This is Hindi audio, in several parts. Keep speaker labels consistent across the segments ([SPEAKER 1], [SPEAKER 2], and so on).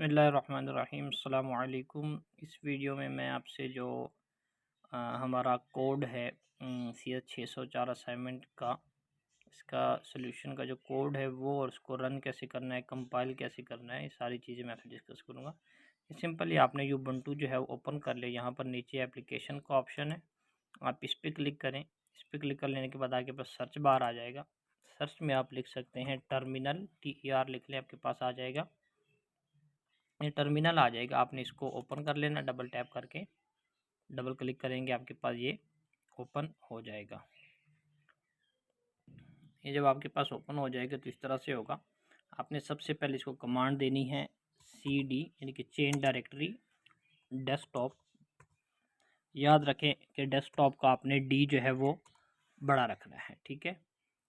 [SPEAKER 1] बिस्मिल्लाहिर्रहमानिर्रहीम अस्सलामु अलैकुम। इस वीडियो में मैं आपसे जो हमारा कोड है CS604 असाइनमेंट का, इसका सोल्यूशन का जो कोड है वो, और उसको रन कैसे करना है, कंपाइल कैसे करना है, ये सारी चीज़ें मैं आपसे डिस्कस करूँगा। सिंपली आपने यूबंटू जो है वो ओपन कर ले। यहाँ पर नीचे एप्लीकेशन का ऑप्शन है, आप इस पर क्लिक करें। इस पर क्लिक कर लेने के बाद आगे पास सर्च बार आ जाएगा। सर्च में आप लिख सकते हैं टर्मिनल, TER लिख लें, आपके पास आ जाएगा। ये टर्मिनल आ जाएगा, आपने इसको ओपन कर लेना। डबल टैप करके डबल क्लिक करेंगे, आपके पास ये ओपन हो जाएगा। ये जब आपके पास ओपन हो जाएगा तो इस तरह से होगा। आपने सबसे पहले इसको कमांड देनी है CD, यानी कि चेंज डायरेक्टरी डेस्कटॉप। याद रखें कि डेस्कटॉप का आपने D जो है वो बड़ा रखना है, ठीक है।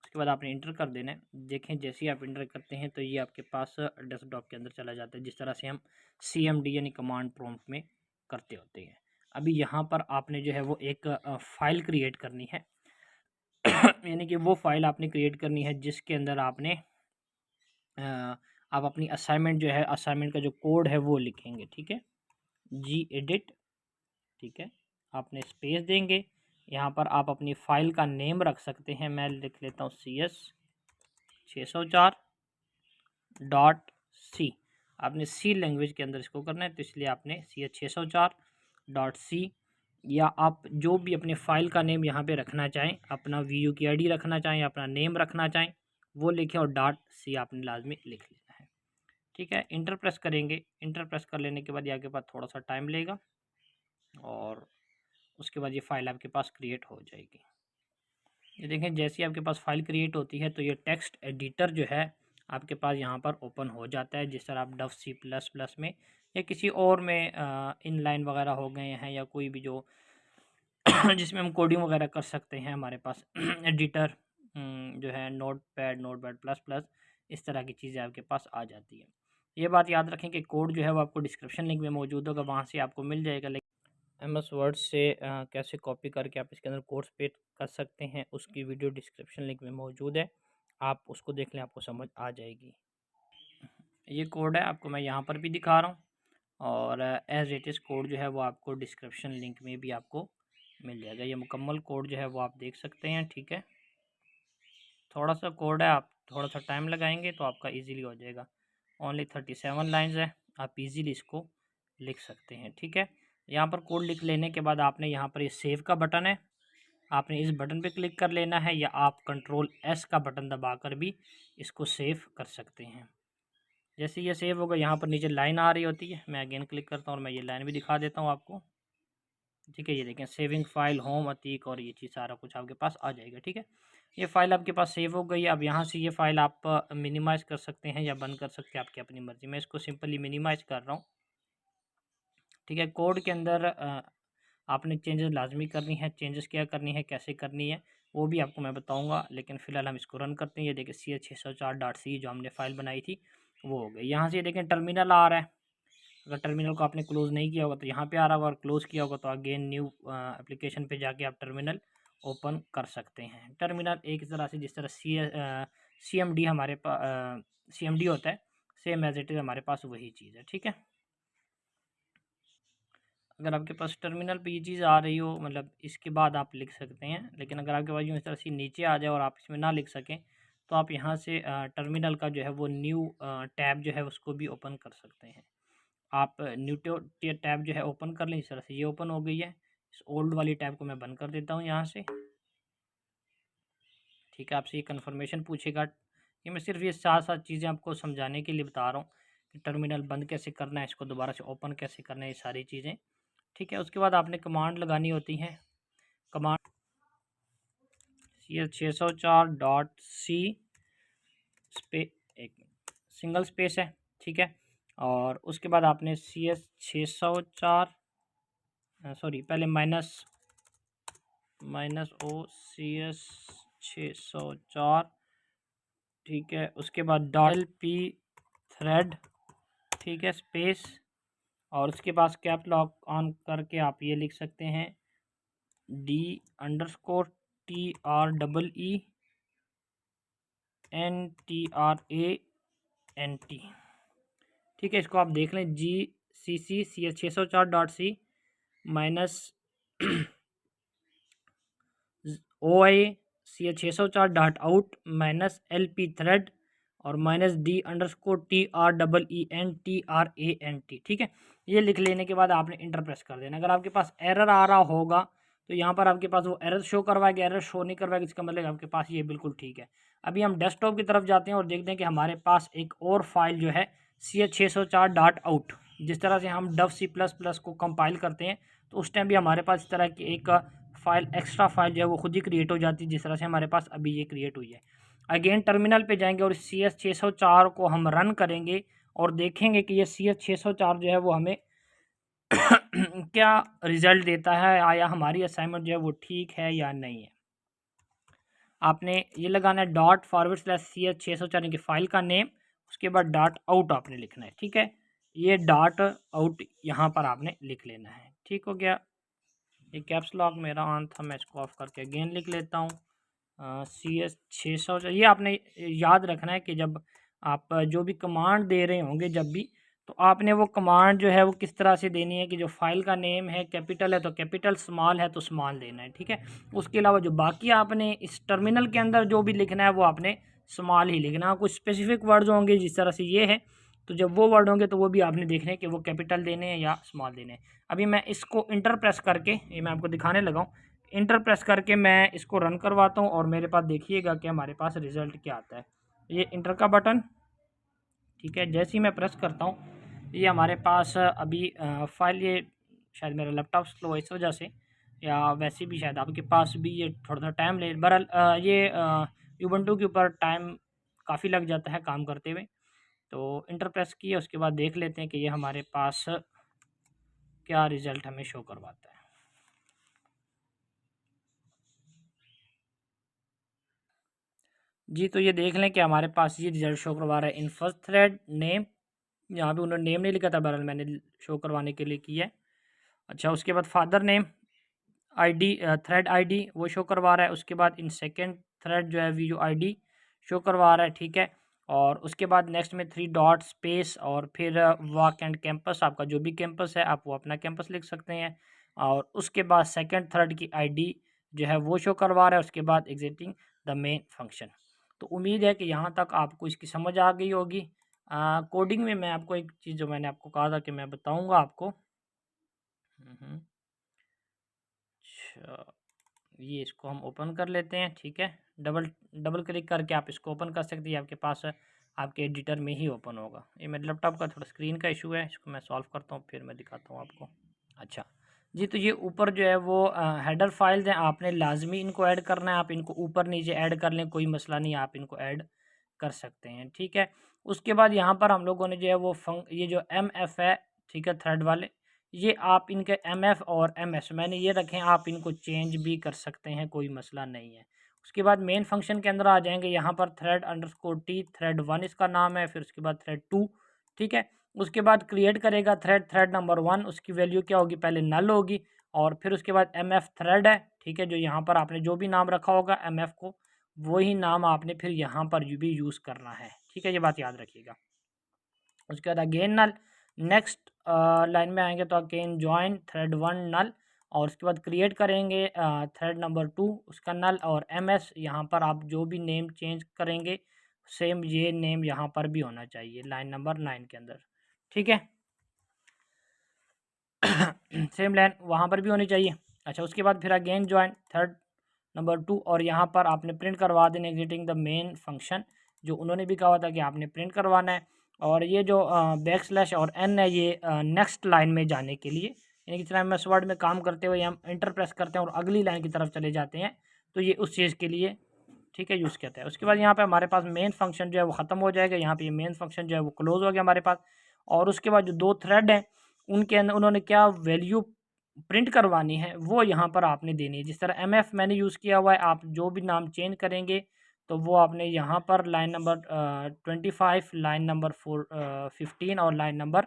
[SPEAKER 1] उसके बाद आपने इंटर कर देना है। देखें जैसे ही आप इंटर करते हैं तो ये आपके पास डेस्कटॉप के अंदर चला जाता है, जिस तरह से हम CMD यानी कमांड प्रॉम्प्ट में करते होते हैं। अभी यहाँ पर आपने जो है वो एक फ़ाइल क्रिएट करनी है यानी कि वो फ़ाइल आपने क्रिएट करनी है जिसके अंदर आपने आप अपनी असाइनमेंट जो है, असाइनमेंट का जो कोड है वो लिखेंगे, ठीक है। gedit, ठीक है, आपने स्पेस देंगे। यहाँ पर आप अपनी फ़ाइल का नेम रख सकते हैं। मैं लिख लेता हूँ CS604.c। आपने C लैंग्वेज के अंदर इसको करना है, तो इसलिए आपने CS604.c, या आप जो भी अपने फ़ाइल का नेम यहाँ पे रखना चाहें, अपना VU की ID रखना चाहें, अपना नेम रखना चाहें, वो लिखें, और .c आपने लाजमी लिख लेना है, ठीक है। इंटर प्रेस करेंगे। इंटर प्रेस कर लेने के बाद ये आपके पास थोड़ा सा टाइम लेगा, और उसके बाद ये फ़ाइल आपके पास क्रिएट हो जाएगी। ये देखें जैसे ही आपके पास फ़ाइल क्रिएट होती है तो ये टेक्स्ट एडिटर जो है आपके पास यहाँ पर ओपन हो जाता है। जिस तरह आप डव C++ में या किसी और में इनलाइन वगैरह हो गए हैं, या कोई भी जो जिसमें हम कोडिंग वगैरह कर सकते हैं, हमारे पास एडिटर जो है नोटपैड ++, इस तरह की चीज़ें आपके पास आ जाती है। ये बात याद रखें कि कोड जो है वो आपको डिस्क्रिप्शन लिंक में मौजूद होगा, वहाँ से आपको मिल जाएगा। MS वर्ड से कैसे कॉपी करके आप इसके अंदर कोर्स पेस्ट कर सकते हैं, उसकी वीडियो डिस्क्रिप्शन लिंक में मौजूद है, आप उसको देख लें, आपको समझ आ जाएगी। ये कोड है, आपको मैं यहाँ पर भी दिखा रहा हूँ, और एज इट इज़ कोड जो है वो आपको डिस्क्रिप्शन लिंक में भी आपको मिल जाएगा। ये मुकम्मल कोड जो है वो आप देख सकते हैं, ठीक है। थोड़ा सा कोड है, आप थोड़ा सा टाइम लगाएंगे तो आपका इजीली हो जाएगा। ओनली 37 लाइन्स है, आप इजीली इसको लिख सकते हैं, ठीक है। यहाँ पर कोड लिख लेने के बाद आपने यहाँ पर ये सेव का बटन है, आपने इस बटन पे क्लिक कर लेना है, या आप Ctrl+S का बटन दबाकर भी इसको सेव कर सकते हैं। जैसे ये सेव होगा, यहाँ पर नीचे लाइन आ रही होती है, मैं अगेन क्लिक करता हूँ और मैं ये लाइन भी दिखा देता हूँ आपको, ठीक है। ये देखें सेविंग फाइल होम अतीक, और ये चीज़ सारा कुछ आपके पास आ जाएगा, ठीक है। ये फ़ाइल आपके पास सेव हो गई है। अब यहाँ से ये फ़ाइल आप मिनिमाइज़ कर सकते हैं या बंद कर सकते हैं, आपकी अपनी मर्ज़ी। मैं इसको सिंपली मिनिमाइज़ कर रहा हूँ, ठीक है। कोड के अंदर आपने चेंजेस लाजमी करनी है। चेंजेस क्या करनी है, कैसे करनी है, वो भी आपको मैं बताऊंगा, लेकिन फ़िलहाल हम इसको रन करते हैं। ये देखिए CS604.c जो हमने फ़ाइल बनाई थी वो हो गई। यहाँ से ये देखें टर्मिनल आ रहा है। अगर टर्मिनल को आपने क्लोज़ नहीं किया होगा तो यहाँ पे आ रहा होगा, और क्लोज़ किया होगा तो अगेन न्यू एप्लीकेशन पे जाके आप टर्मिनल ओपन कर सकते हैं। टर्मिनल एक तरह से जिस तरह CMD हमारे पास CMD होता है, सेम एज इट इज़ हमारे पास वही चीज़ है, ठीक है। अगर आपके पास टर्मिनल पे ये चीज़ आ रही हो, मतलब इसके बाद आप लिख सकते हैं, लेकिन अगर आपके पास यूँ इस तरह से नीचे आ जाए और आप इसमें ना लिख सकें, तो आप यहाँ से टर्मिनल का जो है वो न्यू टैब जो है उसको भी ओपन कर सकते हैं। आप न्यू टैब जो है ओपन कर लें, इस तरह से ये ओपन हो गई है। इस ओल्ड वाली टैब को मैं बंद कर देता हूँ यहाँ से, ठीक है। आपसे ये कन्फर्मेशन पूछेगा। ये मैं सिर्फ ये साथ साथ चीज़ें आपको समझाने के लिए बता रहा हूँ कि टर्मिनल बंद कैसे करना है, इसको दोबारा से ओपन कैसे करना है, ये सारी चीज़ें, ठीक है। उसके बाद आपने कमांड लगानी होती हैं। कमांड CS604.c एक सिंगल स्पेस है, ठीक है। और उसके बाद आपने CS604 सॉरी पहले -o CS604, ठीक है। उसके बाद .lp थ्रेड, ठीक है, स्पेस, और उसके पास कैप लॉक ऑन करके आप ये लिख सकते हैं D_TREENTRANT, ठीक है, इसको आप देख लें GCC CS604.C minus OI CS604.out minus LP thread और माइनस D_TREENTRANT। ठीक है, ये लिख लेने के बाद आपने इंटर प्रेस कर देना। अगर आपके पास एरर आ रहा होगा तो यहाँ पर आपके पास वो एरर शो करवाएगा, एरर शो नहीं करवाएगा इसका मतलब आपके पास ये बिल्कुल ठीक है। अभी हम डेस्कटॉप की तरफ जाते हैं और देखते हैं कि हमारे पास एक और फाइल जो है CS604.out, जिस तरह से हम DOVC++ को कंपाइल करते हैं तो उस टाइम भी हमारे पास इस तरह की एक फाइल, एक्स्ट्रा फाइल जो है वो खुद ही क्रिएट हो जाती है, जिस तरह से हमारे पास अभी ये क्रिएट हुई है। अगेन टर्मिनल पे जाएंगे और CS604 को हम रन करेंगे और देखेंगे कि ये CS604 जो है वो हमें क्या रिजल्ट देता है, आया हमारी असाइनमेंट जो है वो ठीक है या नहीं है। आपने ये लगाना है $/CS604 यानी कि फाइल का नेम, उसके बाद .out आपने लिखना है। ठीक है, ये .out यहाँ पर आपने लिख लेना है। ठीक हो गया, ये कैप्स लॉक मेरा ऑन था, मैं इसको ऑफ करके अगेन लिख लेता हूँ। CS600 ये आपने याद रखना है कि जब आप जो भी कमांड दे रहे होंगे जब भी, तो आपने वो कमांड जो है वो किस तरह से देनी है कि जो फाइल का नेम है कैपिटल है तो कैपिटल, स्मॉल है तो स्मॉल देना है। ठीक है, उसके अलावा जो बाकी आपने इस टर्मिनल के अंदर जो भी लिखना है वो आपने स्मॉल ही लिखना है। कुछ स्पेसिफिक वर्ड्स होंगे जिस तरह से ये है, तो जब वो वर्ड होंगे तो वो भी आपने देखने हैं कि वो कैपिटल देने हैं या स्मॉल देने हैं। अभी मैं इसको इंटर प्रेस करके, ये मैं आपको दिखाने लगा हूँ, इंटर प्रेस करके मैं इसको रन करवाता हूँ और मेरे पास देखिएगा कि हमारे पास रिज़ल्ट क्या आता है। ये इंटर का बटन, ठीक है, जैसे ही मैं प्रेस करता हूँ ये हमारे पास अभी फाइल, ये शायद मेरा लैपटॉप स्लो है इस वजह से, या वैसे भी शायद आपके पास भी ये थोड़ा सा टाइम ले, बहरहाल ये यूबंटू के ऊपर टाइम काफ़ी लग जाता है काम करते हुए। तो इंटर प्रेस किए, उसके बाद देख लेते हैं कि ये हमारे पास क्या रिज़ल्ट हमें शो करवाता है। जी, तो ये देख लें कि हमारे पास ये रिजल्ट शो करवा रहा है इन फर्स्ट थ्रेड नेम, यहाँ पे उन्होंने नेम नहीं लिखा था, बहरहाल मैंने शो करवाने के लिए किया है। अच्छा, उसके बाद father name ID, thread ID वो शो करवा रहा है। उसके बाद इन सेकंड थ्रेड जो है वीडियो आईडी शो करवा रहा है। ठीक है, और उसके बाद नेक्स्ट में 3 डॉट स्पेस और फिर वॉक एंड कैंपस, आपका जो भी कैंपस है आप वो अपना कैंपस लिख सकते हैं। और उसके बाद सेकंड थ्रेड की आईडी जो है वो शो करवा रहा है। उसके बाद एग्जिटिंग द मेन फंक्शन। तो उम्मीद है कि यहाँ तक आपको इसकी समझ आ गई होगी। कोडिंग में मैं आपको एक चीज़ जो मैंने आपको कहा था कि मैं बताऊँगा आपको। अच्छा, ये इसको हम ओपन कर लेते हैं। ठीक है, डबल डबल क्लिक करके आप इसको ओपन कर सकते हैं, आपके पास आपके एडिटर में ही ओपन होगा। ये मेरे लैपटॉप का थोड़ा स्क्रीन का इशू है, इसको मैं सॉल्व करता हूँ फिर मैं दिखाता हूँ आपको। अच्छा जी, तो ये ऊपर जो है वो हेडर फाइल्स हैं, आपने लाजमी इनको ऐड करना है। आप इनको ऊपर नीचे ऐड कर लें, कोई मसला नहीं, आप इनको ऐड कर सकते हैं। ठीक है, उसके बाद यहाँ पर हम लोगों ने जो है वो ये जो MF है, ठीक है, थ्रेड वाले, ये आप इनके MF और MS मैंने ये रखे हैं, आप इनको चेंज भी कर सकते हैं, कोई मसला नहीं है। उसके बाद मेन फंक्शन के अंदर आ जाएंगे, यहाँ पर thread_t थ्रेड 1 इसका नाम है, फिर उसके बाद थ्रेड 2। ठीक है, उसके बाद क्रिएट करेगा थ्रेड नंबर 1, उसकी वैल्यू क्या होगी, पहले नल होगी, और फिर उसके बाद MF थ्रेड है। ठीक है, जो यहाँ पर आपने जो भी नाम रखा होगा MF को, वही नाम आपने फिर यहाँ पर भी यूज़ करना है। ठीक है, ये बात याद रखिएगा। उसके बाद अगेन नल, नेक्स्ट लाइन में आएंगे तो अगेन ज्वाइन थ्रेड 1 नल, और उसके बाद क्रिएट करेंगे थ्रेड नंबर 2 उसका नल, और MS यहाँ पर आप जो भी नेम चेंज करेंगे सेम ये नेम यहाँ पर भी होना चाहिए लाइन नंबर 9 के अंदर। ठीक है, सेम लाइन वहाँ पर भी होनी चाहिए। अच्छा, उसके बाद फिर अगेन ज्वाइन थर्ड नंबर 2, और यहाँ पर आपने प्रिंट करवा देना एग्जिटिंग द मेन फंक्शन, जो उन्होंने भी कहा था कि आपने प्रिंट करवाना है। और ये जो बैकस्लैश और N है, ये नेक्स्ट लाइन में जाने के लिए, यानी कि जितना MS वर्ड में काम करते हुए हम इंटर प्रेस करते हैं और अगली लाइन की तरफ चले जाते हैं, तो ये उस चीज़ के लिए, ठीक है, यूज़ करता है। उसके बाद यहाँ पे हमारे पास मेन फंक्शन जो है वो ख़त्म हो जाएगा, यहाँ पे ये मेन फंक्शन जो है वो क्लोज हो गया हमारे पास। और उसके बाद जो 2 थ्रेड हैं उनके अंदर उन्होंने क्या वैल्यू प्रिंट करवानी है वो यहाँ पर आपने देनी है। जिस तरह MF मैंने यूज़ किया हुआ है, आप जो भी नाम चेंज करेंगे तो वो आपने यहाँ पर लाइन नंबर 25, लाइन नंबर 15 और लाइन नंबर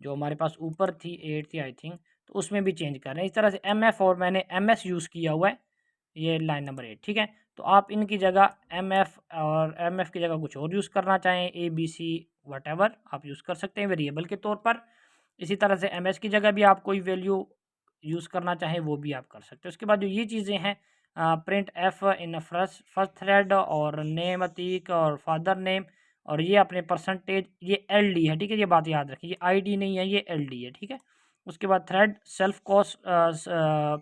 [SPEAKER 1] जो हमारे पास ऊपर थी 8 थी आई थिंक, तो उसमें भी चेंज कर रहे हैं। इस तरह से MF और मैंने MS यूज़ किया हुआ है, ये लाइन नंबर 8। ठीक है, तो आप इनकी जगह MF और MF की जगह कुछ और यूज़ करना चाहें, ABC वटेवर आप यूज़ कर सकते हैं वेरिएबल के तौर पर। इसी तरह से एमएस की जगह भी आप कोई वैल्यू यूज़ करना चाहें वो भी आप कर सकते हैं। उसके बाद जो ये चीज़ें हैं print F in first thread और नेम अतीक और फादर नेम और ये अपने परसेंटेज ये एलडी है, ठीक है, ये बात याद रखिए, ये आईडी नहीं है, ये एलडी है, ठीक है। उसके बाद thread self cost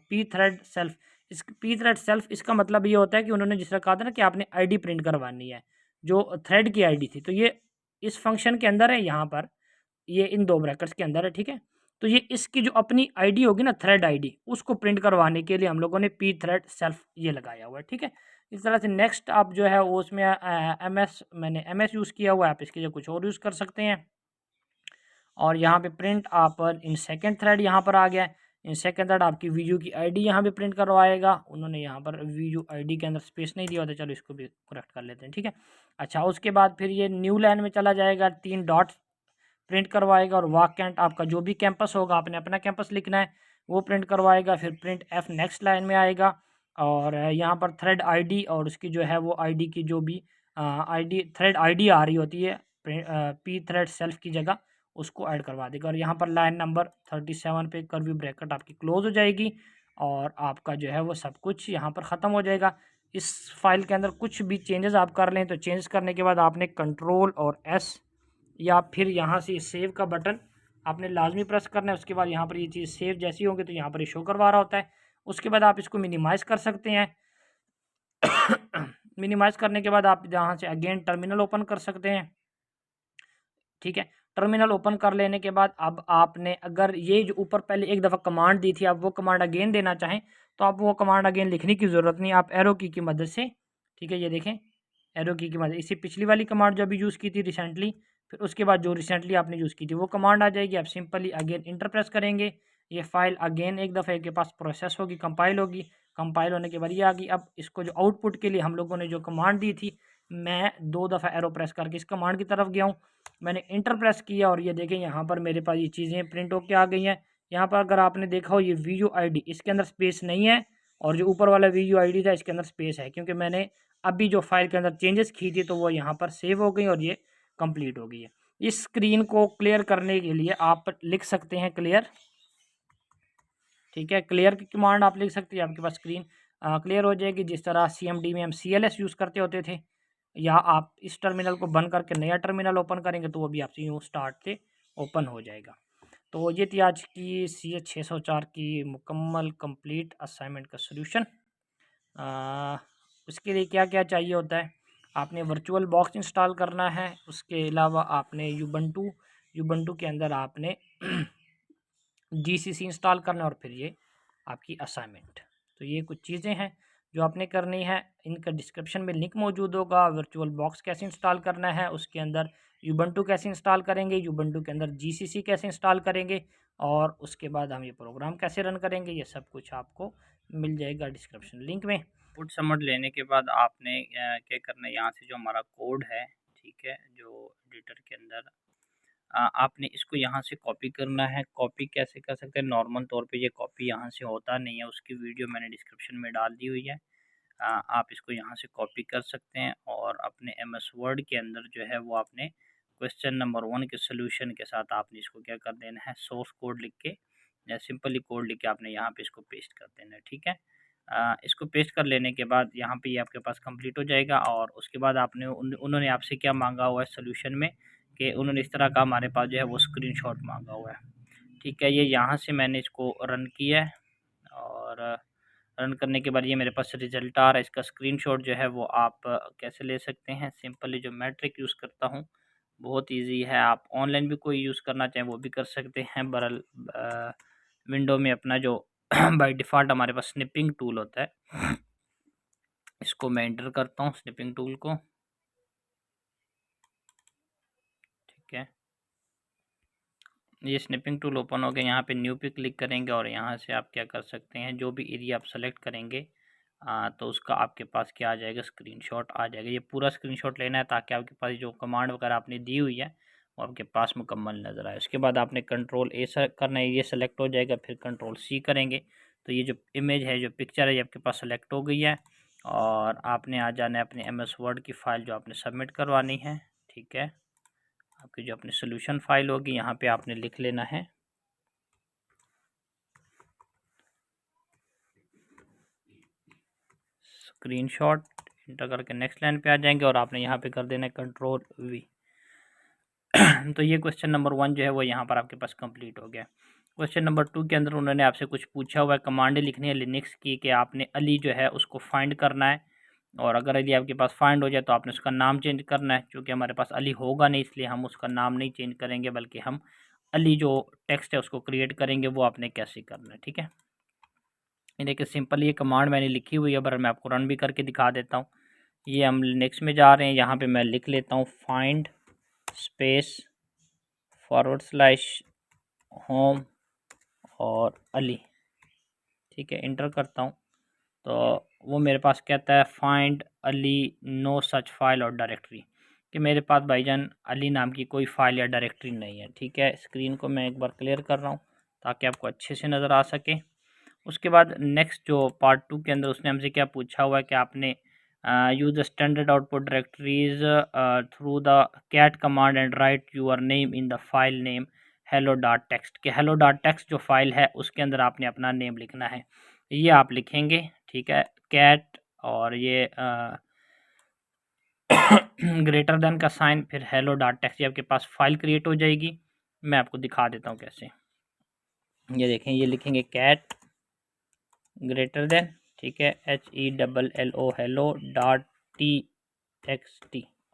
[SPEAKER 1] P thread self, इस पी थ्रेड सेल्फ इसका मतलब ये होता है कि उन्होंने जिस तरह कहा था ना कि आपने आईडी प्रिंट करवानी है जो थ्रेड की आईडी थी, तो ये इस फंक्शन के अंदर है, यहाँ पर ये इन दो ब्रैकेट्स के अंदर है, ठीक है। तो ये इसकी जो अपनी आईडी होगी ना थ्रेड आईडी, उसको प्रिंट करवाने के लिए हम लोगों ने पी थ्रेड सेल्फ ये लगाया हुआ है, ठीक है। इस तरह से नेक्स्ट आप जो है वो उसमें मैंने एमएस यूज़ किया हुआ है, आप इसकी जगह कुछ और यूज़ कर सकते हैं। और यहाँ पे प्रिंट आप इन सेकंड थ्रेड यहाँ पर आ गया है। इन सेकंड थ्रेड आपकी वीडियो की आईडी यहाँ पे प्रिंट करवाएगा। उन्होंने यहाँ पर वीडियो आईडी के अंदर स्पेस नहीं दिया होता, चलो इसको भी करेक्ट कर लेते हैं, ठीक है। अच्छा, उसके बाद फिर ये न्यू लाइन में चला जाएगा, 3 डॉट प्रिंट करवाएगा और वाकेंट आपका जो भी कैंपस होगा, आपने अपना कैंपस लिखना है वो प्रिंट करवाएगा। फिर प्रिंट एफ नेक्स्ट लाइन में आएगा और यहाँ पर थ्रेड आईडी और उसकी जो है वो आईडी की जो भी आईडी थ्रेड आईडी आ रही होती है पी थ्रेड सेल्फ की जगह, उसको ऐड करवा देगा। और यहाँ पर लाइन नंबर 37 पे कर्ली ब्रैकेट आपकी क्लोज हो जाएगी और आपका जो है वो सब कुछ यहाँ पर ख़त्म हो जाएगा। इस फाइल के अंदर कुछ भी चेंजेस आप कर लें तो चेंज करने के बाद आपने कंट्रोल और एस या फिर यहाँ से सेव का बटन आपने लाजमी प्रेस करना है। उसके बाद यहाँ पर ये चीज़ सेव जैसी होगी तो यहाँ पर ये शो करवा रहा होता है। उसके बाद आप इसको मिनिमाइज़ कर सकते हैं। मिनिमाइज़ करने के बाद आप यहाँ से अगेन टर्मिनल ओपन कर सकते हैं, ठीक है। टर्मिनल ओपन कर लेने के बाद अब आपने अगर ये जो ऊपर पहले एक दफ़ा कमांड दी थी, आप वो कमांड अगेन देना चाहें तो आप वो कमांड अगेन लिखने की ज़रूरत नहीं, आप एरो की मदद से, ठीक है, ये देखें एरो की मदद, इससे पिछली वाली कमांड जो अभी यूज़ की थी रिसेंटली, फिर उसके बाद जो रिसेंटली आपने यूज़ की थी वो कमांड आ जाएगी। आप सिंपली अगेन इंटर प्रेस करेंगे, ये फाइल अगेन एक दफ़े के पास प्रोसेस होगी, कंपाइल होगी। कंपाइल होने के बाद ये आ गई। अब इसको जो आउटपुट के लिए हम लोगों ने जो कमांड दी थी, मैं 2 दफ़ा एरो प्रेस करके इस कमांड की तरफ गया हूँ, मैंने इंटर प्रेस किया और ये देखें यहाँ पर मेरे पास ये चीज़ें प्रिंट होके आ गई हैं। यहाँ पर अगर आपने देखा हो ये वीडियो आईडी, इसके अंदर स्पेस नहीं है और जो ऊपर वाला वीडियो आईडी था इसके अंदर स्पेस है, क्योंकि मैंने अभी जो फाइल के अंदर चेंजेस की थी तो वो यहाँ पर सेव हो गई और ये कंप्लीट हो गई है। इस स्क्रीन को क्लियर करने के लिए आप लिख सकते हैं क्लियर, ठीक है, क्लियर की कमांड आप लिख सकते हैं, आपके पास स्क्रीन क्लियर हो जाएगी। जिस तरह CMD में हम CLS यूज़ करते होते थे, या आप इस टर्मिनल को बंद करके नया टर्मिनल ओपन करेंगे तो वो भी आपसे यूँ स्टार्ट से ओपन हो जाएगा। तो ये थी आज की CH 604 की मुकम्मल कंप्लीट असाइनमेंट का सॉल्यूशन। उसके लिए क्या क्या चाहिए होता है, आपने वर्चुअल बॉक्स इंस्टॉल करना है, उसके अलावा आपने यूबंटू के अंदर आपने GCC इंस्टॉल करना है और फिर ये आपकी असाइनमेंट। तो ये कुछ चीज़ें हैं जो आपने करनी है। इनका डिस्क्रिप्शन में लिंक मौजूद होगा। वर्चुअल बॉक्स कैसे इंस्टॉल करना है, उसके अंदर यूबंटू कैसे इंस्टॉल करेंगे, यूबंटू के अंदर GCC कैसे इंस्टॉल करेंगे और उसके बाद हम ये प्रोग्राम कैसे रन करेंगे, ये सब कुछ आपको मिल जाएगा डिस्क्रिप्शन लिंक में।
[SPEAKER 2] पुट सबमिट लेने के बाद आपने क्या करना है, यहाँ से जो हमारा कोड है, ठीक है, जो एडिटर के अंदर आपने इसको यहाँ से कॉपी करना है। कॉपी कैसे कर सकते हैं, नॉर्मल तौर पे ये कॉपी यहाँ से होता नहीं है, उसकी वीडियो मैंने डिस्क्रिप्शन में डाल दी हुई है। आप इसको यहाँ से कॉपी कर सकते हैं और अपने MS वर्ड के अंदर जो है वो आपने क्वेश्चन नंबर 1 के सोल्यूशन के साथ आपने इसको क्या कर देना है, सोर्स कोड लिख के या सिंपली कोड लिख के आपने यहाँ पे इसको पेस्ट कर देना है, ठीक है। इसको पेस्ट कर लेने के बाद यहाँ पे ये आपके पास कंप्लीट हो जाएगा और उसके बाद आपने उन्होंने आपसे क्या मांगा हुआ है सोल्यूशन में, कि उन्होंने इस तरह का हमारे पास जो है वो स्क्रीनशॉट मांगा हुआ है, ठीक है। ये यहाँ से मैंने इसको रन किया है और रन करने के बाद ये मेरे पास रिज़ल्ट आ रहा है। इसका स्क्रीनशॉट जो है वो आप कैसे ले सकते हैं, सिंपली जो मैट्रिक यूज़ करता हूँ, बहुत ईजी है। आप ऑनलाइन भी कोई यूज़ करना चाहें वो भी कर सकते हैं। बहरहाल विंडो में अपना जो बाय डिफ़ॉल्ट हमारे पास स्निपिंग टूल होता है, इसको मैं एंटर करता हूँ स्निपिंग टूल को, ठीक है। ये स्निपिंग टूल ओपन हो गया। यहाँ पे न्यू पे क्लिक करेंगे और यहाँ से आप क्या कर सकते हैं, जो भी एरिया आप सेलेक्ट करेंगे तो उसका आपके पास क्या आ जाएगा, स्क्रीनशॉट आ जाएगा। ये पूरा स्क्रीनशॉट लेना है ताकि आपके पास जो कमांड वगैरह आपने दी हुई है वो आपके पास मुकम्मल नज़र आए। उसके बाद आपने कंट्रोल A करना है, ये सेलेक्ट हो जाएगा। फिर कंट्रोल C करेंगे तो ये जो इमेज है, जो पिक्चर है, ये आपके पास सेलेक्ट हो गई है और आपने आ जाना है अपने MS वर्ड की फ़ाइल जो आपने सबमिट करवानी है, ठीक है। आपकी जो अपनी सोल्यूशन फाइल होगी यहाँ पे आपने लिख लेना है स्क्रीनशॉट, इंटर करके नेक्स्ट लाइन पे आ जाएंगे और आपने यहाँ पे कर देना है Ctrl+V। तो ये क्वेश्चन नंबर 1 जो है वो यहाँ पर आपके पास कंप्लीट हो गया। क्वेश्चन नंबर 2 के अंदर उन्होंने आपसे कुछ पूछा हुआ है, कमांडें लिखनी है लिनक्स की कि आपने अली जो है उसको फाइंड करना है, और अगर अली आपके पास फाइंड हो जाए तो आपने उसका नाम चेंज करना है। क्योंकि हमारे पास अली होगा नहीं इसलिए हम उसका नाम नहीं चेंज करेंगे, बल्कि हम अली जो टेक्स्ट है उसको क्रिएट करेंगे। वो आपने कैसे करना है, ठीक है। ये देखिए सिंपल ये कमांड मैंने लिखी हुई है, पर मैं आपको रन भी करके दिखा देता हूँ। ये हम लिनक्स में जा रहे हैं, यहाँ पे मैं लिख लेता हूँ फाइंड स्पेस /होम और अली, ठीक है। इंटर करता हूँ तो वो मेरे पास कहता है फाइंड अली नो सच फाइल और डायरेक्टरी, कि मेरे पास भाईजान अली नाम की कोई फाइल या डायरेक्टरी नहीं है, ठीक है। स्क्रीन को मैं एक बार क्लियर कर रहा हूँ ताकि आपको अच्छे से नज़र आ सके। उसके बाद नेक्स्ट जो पार्ट 2 के अंदर उसने हमसे क्या पूछा हुआ है कि आपने use the standard output directories through the cat command and write your name in the file name hello.txt, के hello.txt जो फाइल है उसके अंदर आपने अपना नेम लिखना है। ये आप लिखेंगे, ठीक है, कैट और ये ग्रेटर देन का साइन, फिर hello.txt, आपके पास फाइल क्रिएट हो जाएगी। मैं आपको दिखा देता हूँ कैसे। ये देखें, ये लिखेंगे कैट ग्रेटर देन, ठीक है, HELLO hello.txt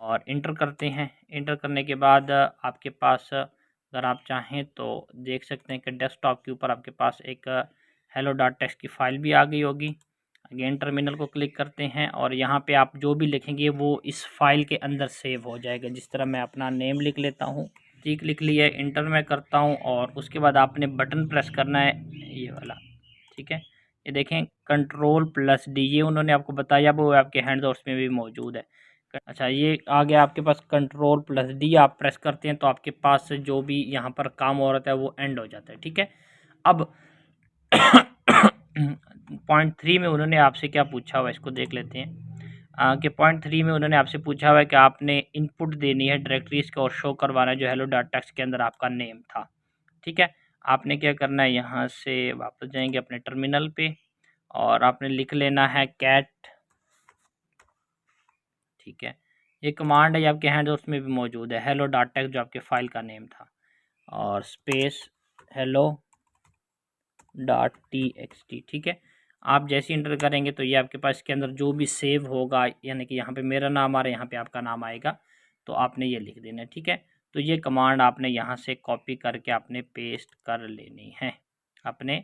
[SPEAKER 2] और इंटर करते हैं। इंटर करने के बाद आपके पास अगर आप चाहें तो देख सकते हैं कि डेस्कटॉप के ऊपर आपके पास एक hello.txt की फ़ाइल भी आ गई होगी। अगेन टर्मिनल को क्लिक करते हैं और यहाँ पे आप जो भी लिखेंगे वो इस फाइल के अंदर सेव हो जाएगा। जिस तरह मैं अपना नेम लिख लेता हूँ, ठीक, लिख लिया, इंटर मैं करता हूँ और उसके बाद आपने बटन प्रेस करना है ये वाला, ठीक है। ये देखें Ctrl+D, ये उन्होंने आपको बताया वो आपके हैंड्स में भी मौजूद है। अच्छा, ये आ गया आपके पास Ctrl+D, आप प्रेस करते हैं तो आपके पास जो भी यहाँ पर काम हो रहा है वो एंड हो जाता है, ठीक है। अब पॉइंट 3 में उन्होंने आपसे क्या पूछा हुआ है इसको देख लेते हैं। कि पॉइंट 3 में उन्होंने आपसे पूछा हुआ है कि आपने इनपुट देनी है डायरेक्टरीज को और शो करवाना है जो hello.txt के अंदर आपका नेम था, ठीक है। आपने क्या करना है, यहाँ से वापस जाएंगे अपने टर्मिनल पे और आपने लिख लेना है कैट, ठीक है। ये कमांड है, आपके हैंड उसमें भी मौजूद है hello.txt जो आपके फाइल का नेम था, और स्पेस hello.txt, ठीक है। आप जैसे इंटर करेंगे तो ये आपके पास इसके अंदर जो भी सेव होगा, यानी कि यहाँ पे मेरा नाम आ रहा है, यहाँ पे आपका नाम आएगा, तो आपने ये लिख देना है, ठीक है। तो ये कमांड आपने यहाँ से कॉपी करके आपने पेस्ट कर लेनी है अपने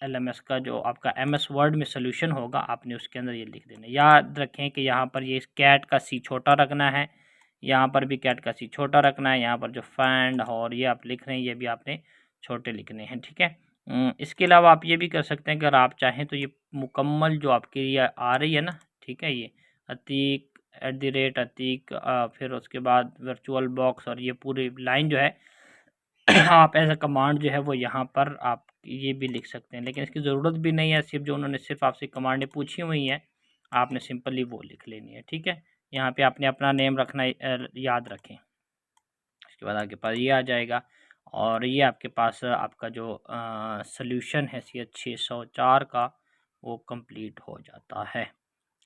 [SPEAKER 2] LMS का जो आपका MS वर्ड में सोल्यूशन होगा, आपने उसके अंदर ये लिख देना है। याद रखें कि यहाँ पर ये कैट का C छोटा रखना है, यहाँ पर भी कैट का C छोटा रखना है, यहाँ पर जो फाइंड और ये आप लिख रहे हैं ये भी आपने छोटे लिखने हैं, ठीक है। इसके अलावा आप ये भी कर सकते हैं अगर आप चाहें तो ये मुकम्मल जो आपकी ये आ रही है ना, ठीक है, ये अतीक @अतीक फिर उसके बाद वर्चुअल बॉक्स और ये पूरी लाइन जो है आप एज अ कमांड जो है वो यहाँ पर आप ये भी लिख सकते हैं, लेकिन इसकी ज़रूरत भी नहीं है। सिर्फ जो उन्होंने सिर्फ आपसे कमांडें पूछी हुई हैं आपने सिंपली वो लिख लेनी है, ठीक है। यहाँ पे आपने अपना नेम रखना याद रखें। इसके बाद आपके पास ये आ जाएगा और ये आपके पास आपका जो सॉल्यूशन है CH604 का वो कंप्लीट हो जाता है।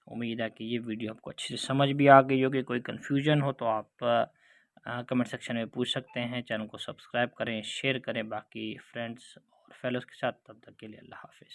[SPEAKER 2] उम्मीद है कि ये वीडियो आपको अच्छे से समझ भी आ गई होगी। कोई कन्फ्यूजन हो तो आप कमेंट सेक्शन में पूछ सकते हैं। चैनल को सब्सक्राइब करें, शेयर करें बाकी फ्रेंड्स और फेलोज़ के साथ। तब तक के लिए अल्लाह हाफ़िज़।